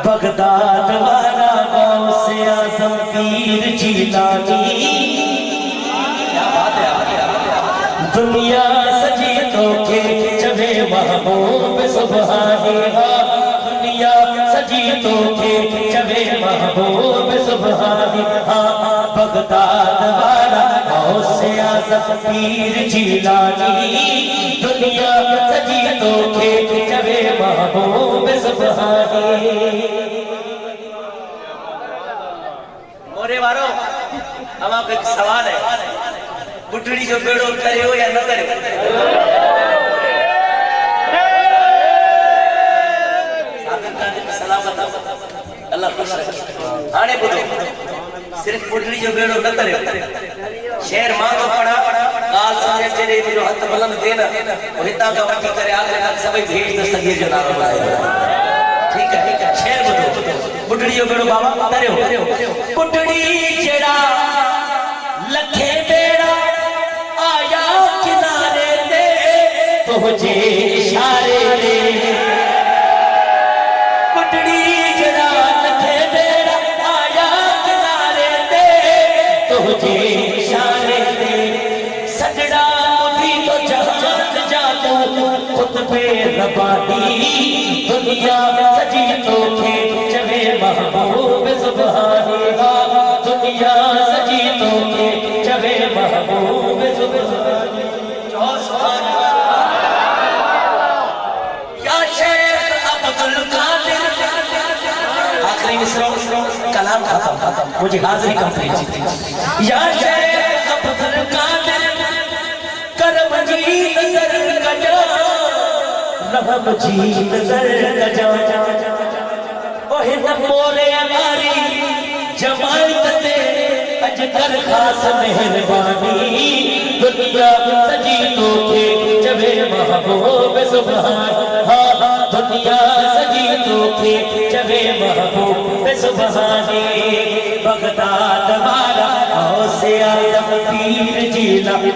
Baghdad वाला गौसे आज़म पीर जीलानी, दुनिया सजी तो के जबे महबूब सुभानी, दुनिया सजी तो के जबे महबूब सुभानी। बगदाद वाला गौसे आज़म पीर जीलानी, दुनिया सजी तो के जबे महबूब सुभानी। मोरे वारो, हम आपको एक सवाल है, बुढ़ड़ी जो बेड़ो करे हो या न करे? सलामत अल्लाह खुश रखे। आने बुढ़ो सिर्फ बुढ़ड़ी जो बेड़ो न करे, शेर मांगो पड़ा काल समझ जेरे जो हथ बुलंद थे ना, वो हिता का वठी करे आखिर तक सभी भेज दो सगे जो नाम बुलाए। ठीक है, शेर बुढ़ो बुढ़ड़ी जो बेड़ो बाबा करे हो। बुढ़ड़ी जेड़ा लखे बेड़ा आया किनारे दे, तुझे इशारे दे। बुढ़ड़ी जेड़ा लखे बेड़ा आया किनारे दे, तुझे इशारे दे। सजड़ा मुझी तो जहान जादू खुद पे रबानी, दुनिया सजी तो थे जबे महबूब सुभानी, दुनिया सजी तो थे जबे महबूब सुभानी। या शेख अब्दुल कादिर, आखिरी मिसरा कलाम खत्म, मुझे हाजिरी कंप्लीट। या शेख अब्दुल कादिर करम जी नजर कजा, रहम जी नजर कजा। ओहे न मोरे हमारी जमात दे अजकर खास मेहरबानी, दुनिया सजी तो थे जबे महबूब सुभानी, दुनिया सजी तो थे जबे महबूब सुभानी। बगदाद वाला गौसे आज़म पीर जीलानी,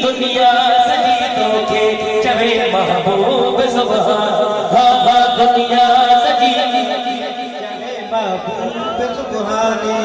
दुनिया सजी तो थे जबे महबूब सुभानी, दुनिया सजी जबे महबूब सुभानी।